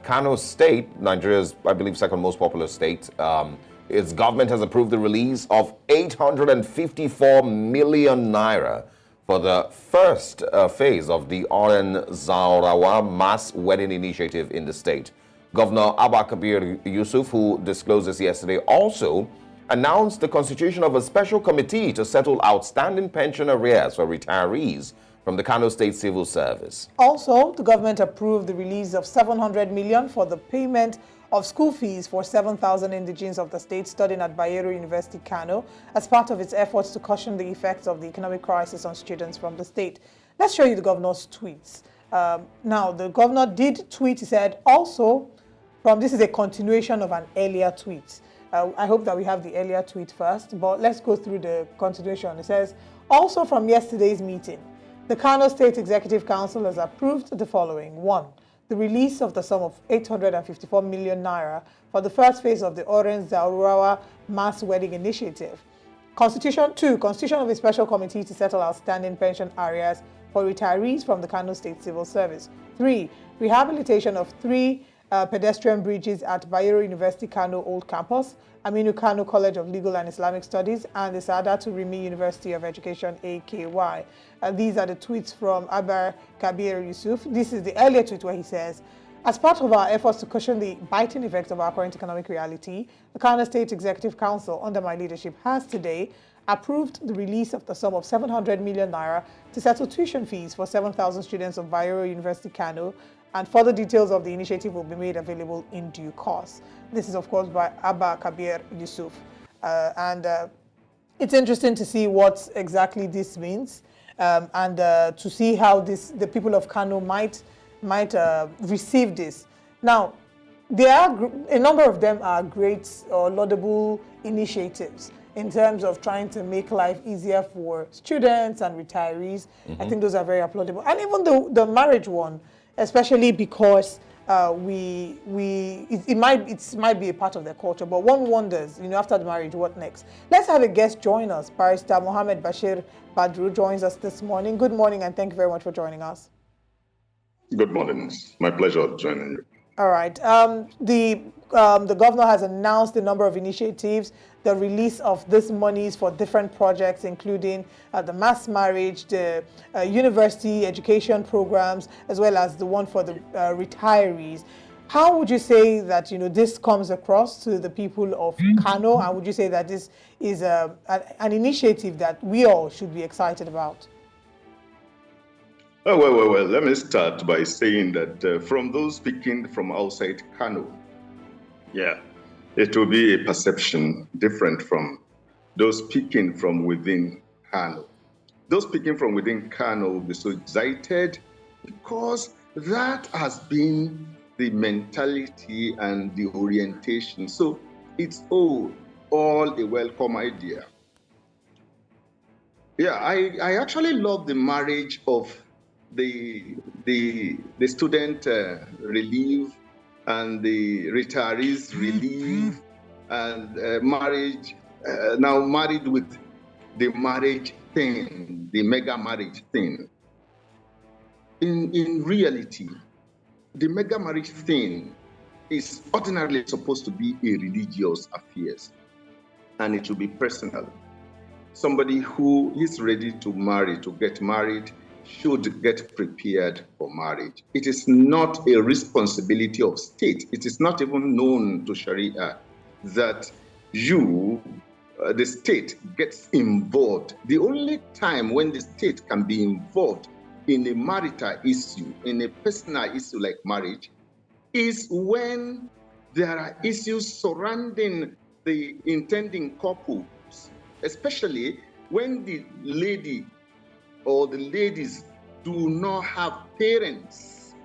Kano State, Nigeria's, I believe, second most populous state, its government has approved the release of 854 million naira for the first phase of the Auren Zaurawa mass wedding initiative in the state. Governor Abba Kabir Yusuf, who disclosed this yesterday, also announced the constitution of a special committee to settle outstanding pension arrears for retirees from the Kano State Civil Service. Also, the government approved the release of 700 million for the payment of school fees for 7,000 indigenes of the state studying at Bayero University Kano as part of its efforts to cushion the effects of the economic crisis on students from the state. Let's show you the governor's tweets. Now, the governor did tweet, he said, also, this is a continuation of an earlier tweet. I hope that we have the earlier tweet first, but let's go through the continuation. It says, also from yesterday's meeting, the Kano State Executive Council has approved the following. 1. The release of the sum of 854 million naira for the first phase of the Auren Zaurawa mass wedding initiative. 2. Constitution of a special committee to settle outstanding pension arrears for retirees from the Kano State Civil Service. 3. Rehabilitation of 3 pedestrian bridges at Bayero University Kano Old Campus, Aminu Kano College of Legal and Islamic Studies, and the Saadatu Rimi University of Education, AKY. These are the tweets from Abba Kabir Yusuf. This is the earlier tweet where he says, as part of our efforts to cushion the biting effects of our current economic reality, the Kano State Executive Council, under my leadership, has today approved the release of the sum of 700 million naira to settle tuition fees for 7,000 students of Bayero University Kano, and further details of the initiative will be made available in due course. This is, of course, by Abba Kabir Yusuf. It's interesting to see what exactly this means and to see how the people of Kano might receive this. Now, a number of them are great or laudable initiatives in terms of trying to make life easier for students and retirees. I think those are very applaudable. And even the marriage one, especially because it might be a part of their culture, but one wonders, after the marriage, what next? Let's have a guest join us. Barrister Mohammed Bashir Badru joins us this morning. Good morning, and thank you very much for joining us. Good morning. It's my pleasure joining you. All right. The governor has announced a number of initiatives, the release of these monies for different projects, including the mass marriage, the university education programs, as well as the one for the retirees. How would you say that this comes across to the people of Kano, and would you say that this is an initiative that we all should be excited about? Oh, well, let me start by saying that from those speaking from outside Kano, it will be a perception different from those speaking from within Kano. Those speaking from within Kano will be so excited because that has been the mentality and the orientation. So it's all a welcome idea. I actually love the marriage of the student relief and the retirees relief and marriage, now married with the marriage thing, the mega marriage thing. In reality, the mega marriage thing is ordinarily supposed to be a religious affair, and it will be personal. Somebody who is ready to marry, to get married, should get prepared for marriage. It is not a responsibility of state. It is not even known to Sharia that the state gets involved. The only time when the state can be involved in a marital issue, in a personal issue like marriage, is when there are issues surrounding the intending couples, especially when the lady or the ladies do not have parents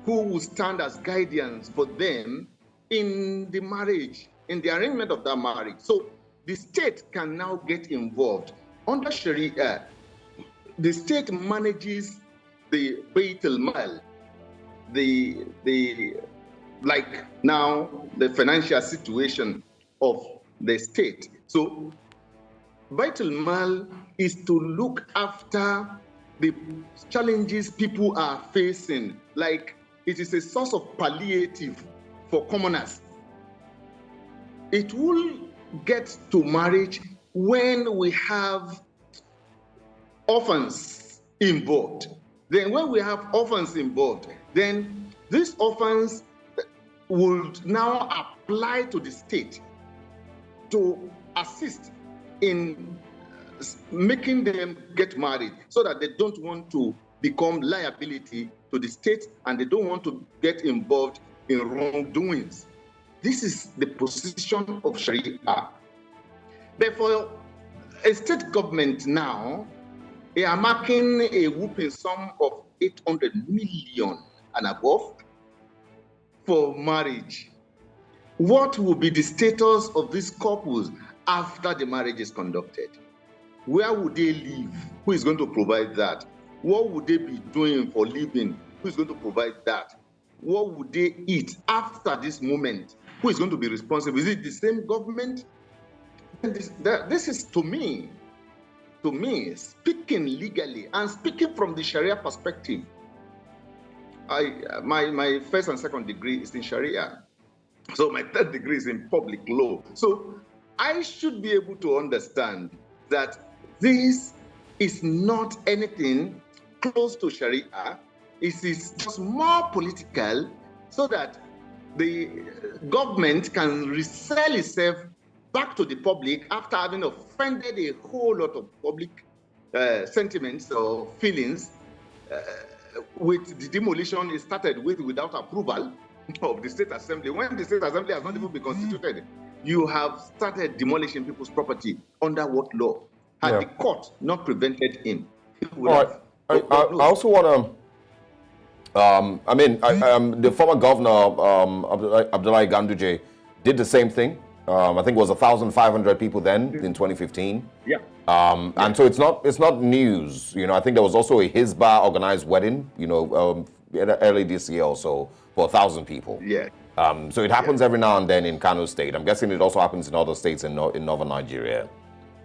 who will stand as guardians for them in the marriage, in the arrangement of that marriage. So the state can now get involved. Under Sharia, the state manages the Bayt al-Mal, the financial situation of the state. So Bayt al-Mal is to look after the challenges people are facing, like it is a source of palliative for commoners. It will get to marriage when we have orphans involved. Then when we have orphans involved, then these orphans would now apply to the state to assist in making them get married, so that they don't want to become liability to the state and they don't want to get involved in wrongdoings. This is the position of Sharia. Therefore, a state government now, they are marking a whooping sum of 800 million and above for marriage. What will be the status of these couples after the marriage is conducted? Where would they live? Who is going to provide that? What would they be doing for living? Who is going to provide that? What would they eat after this moment? Who is going to be responsible? Is it the same government? And this is, to me, speaking legally and speaking from the Sharia perspective. My first and second degree is in Sharia. So my third degree is in public law. So I should be able to understand that this is not anything close to Sharia. It is just more political, so that the government can resell itself back to the public after having offended a whole lot of public sentiments or feelings with the demolition it started without approval of the State Assembly. When the State Assembly has not even been constituted, you have started demolishing people's property. Under what law? Had the court not prevented him? All right. I also want to, the former governor, Abdullahi Ganduje, did the same thing. I think it was 1,500 people then in 2015. Yeah. And so it's not news. You know, I think there was also a Hizbah organized wedding, you know, early this year or so for 1,000 people. Yeah. So it happens every now and then in Kano State. I'm guessing it also happens in other states in northern Nigeria.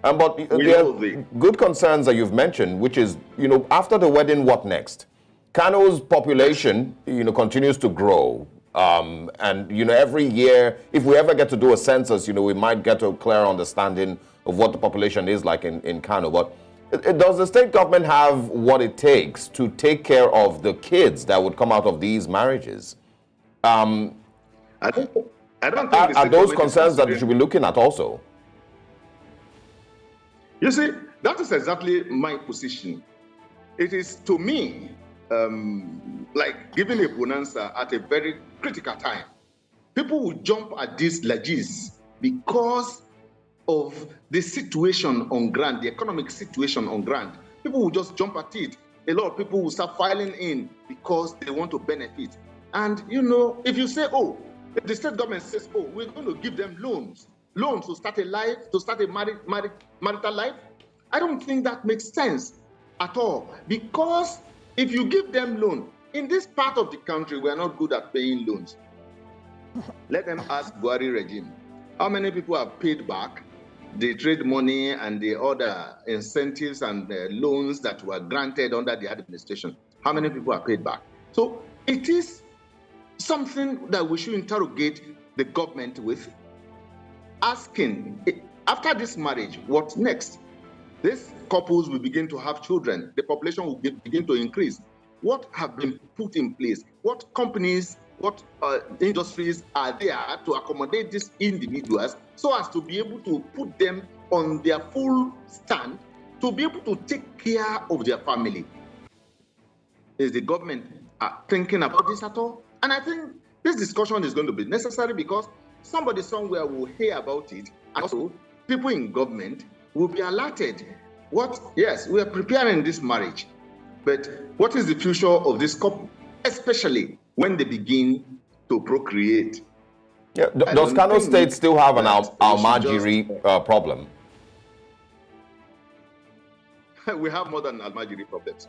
But there are good concerns that you've mentioned, which is, you know, after the wedding, what next? Kano's population, you know, continues to grow. And, you know, every year, if we ever get to do a census, you know, we might get a clear understanding of what the population is like in Kano. But does the state government have what it takes to take care of the kids that would come out of these marriages? I don't think are those concerns that you should be looking at also? You see, that is exactly my position. It is, to me, like giving a bonanza at a very critical time. People will jump at these ledges because of the situation on ground, the economic situation on ground. People will just jump at it. A lot of people will start filing in because they want to benefit. And, you know, if you say, oh, if the state government says, oh, we're going to give them loans to start a life, to start a marital life, I don't think that makes sense at all. Because if you give them loan, in this part of the country, we are not good at paying loans. Let them ask Buhari regime. How many people have paid back the trade money and the other incentives and loans that were granted under the administration? How many people have paid back? So it is something that we should interrogate the government with, asking, after this marriage, what next? These couples will begin to have children. The population will begin to increase. What have been put in place? What companies, what industries are there to accommodate these individuals so as to be able to put them on their full stand, to be able to take care of their family? Is the government thinking about this at all? And I think this discussion is going to be necessary because somebody somewhere will hear about it, and also people in government will be alerted. Yes, we are preparing this marriage, but what is the future of this couple, especially when they begin to procreate? Yeah, does Kano State still have an Almajiri problem? We have more than Almajiri problems.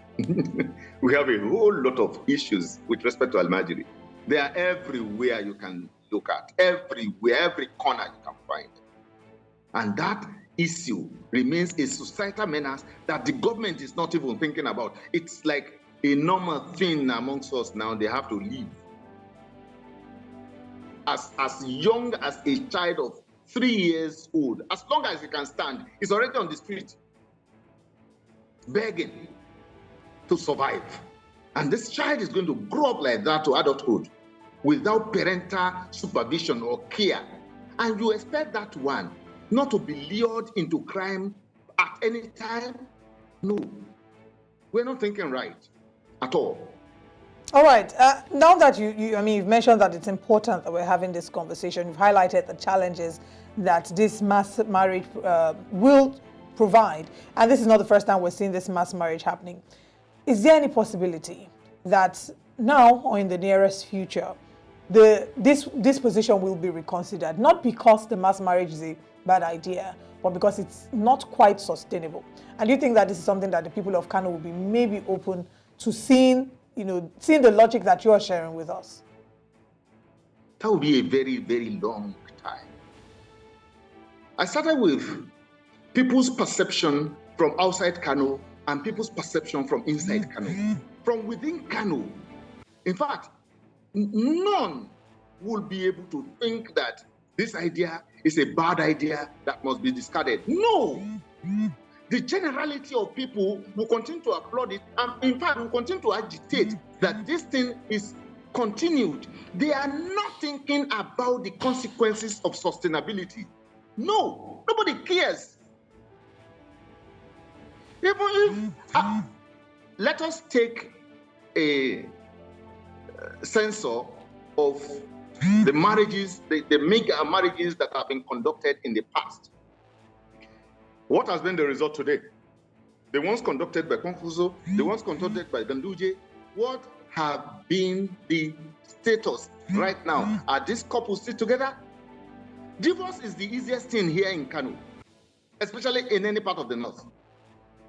We have a whole lot of issues with respect to Almajiri. They are everywhere you can look at, everywhere, every corner you can find. And that issue remains a societal menace that the government is not even thinking about. It's like a normal thing amongst us now. They have to leave. As young as a child of 3 years old, as long as he can stand, he's already on the street begging to survive. And this child is going to grow up like that to adulthood without parental supervision or care. And you expect that one not to be lured into crime at any time? No. We're not thinking right at all. All right. Now that you've mentioned that it's important that we're having this conversation, you've highlighted the challenges that this mass marriage will provide, and this is not the first time we're seeing this mass marriage happening. Is there any possibility that now or in the nearest future, this position will be reconsidered, not because the mass marriage is a bad idea, but because it's not quite sustainable? And do you think that this is something that the people of Kano will be maybe open to seeing the logic that you are sharing with us? That will be a very, very long time. I started with people's perception from outside Kano and people's perception from inside Kano. From within Kano, in fact, none will be able to think that this idea is a bad idea that must be discarded. No! The generality of people will continue to applaud it, and in fact will continue to agitate that this thing is continued. They are not thinking about the consequences of sustainability. No, nobody cares. Even if, let us take a censor of the marriages, the mega marriages that have been conducted in the past. What has been the result today? The ones conducted by Confuso, the ones conducted by Ganduje. What have been the status right now? Are these couples still together? Divorce is the easiest thing here in Kano, especially in any part of the north.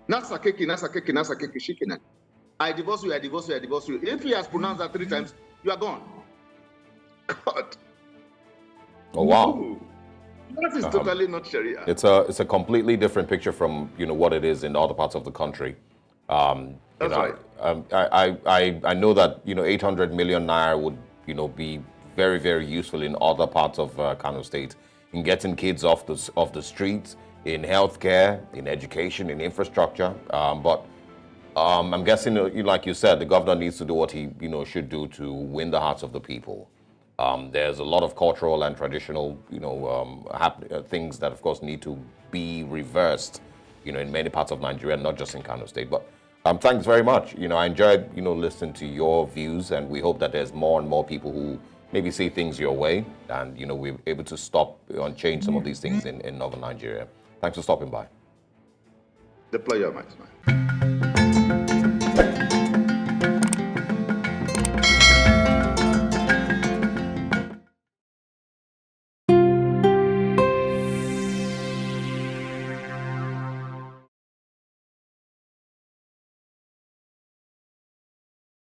Nasakeki, nasakeki, nasakeki, shikina. I divorce you, I divorce you, I divorce you. If he has pronounced that 3 times, you are gone. God. Oh, wow. No. That is totally not Sharia. It's a completely different picture from what it is in other parts of the country. That's right. I know that 800 million naira would be very, very useful in other parts of Kano State in getting kids off the streets, in healthcare, in education, in infrastructure. But I'm guessing, like you said, the governor needs to do what he should do to win the hearts of the people. There's a lot of cultural and traditional, things that, of course, need to be reversed, in many parts of Nigeria, not just in Kano State. But thanks very much. I enjoyed, listening to your views, and we hope that there's more and more people who maybe see things your way, and, we're able to stop and change some of these things in northern Nigeria. Thanks for stopping by. The pleasure, my man.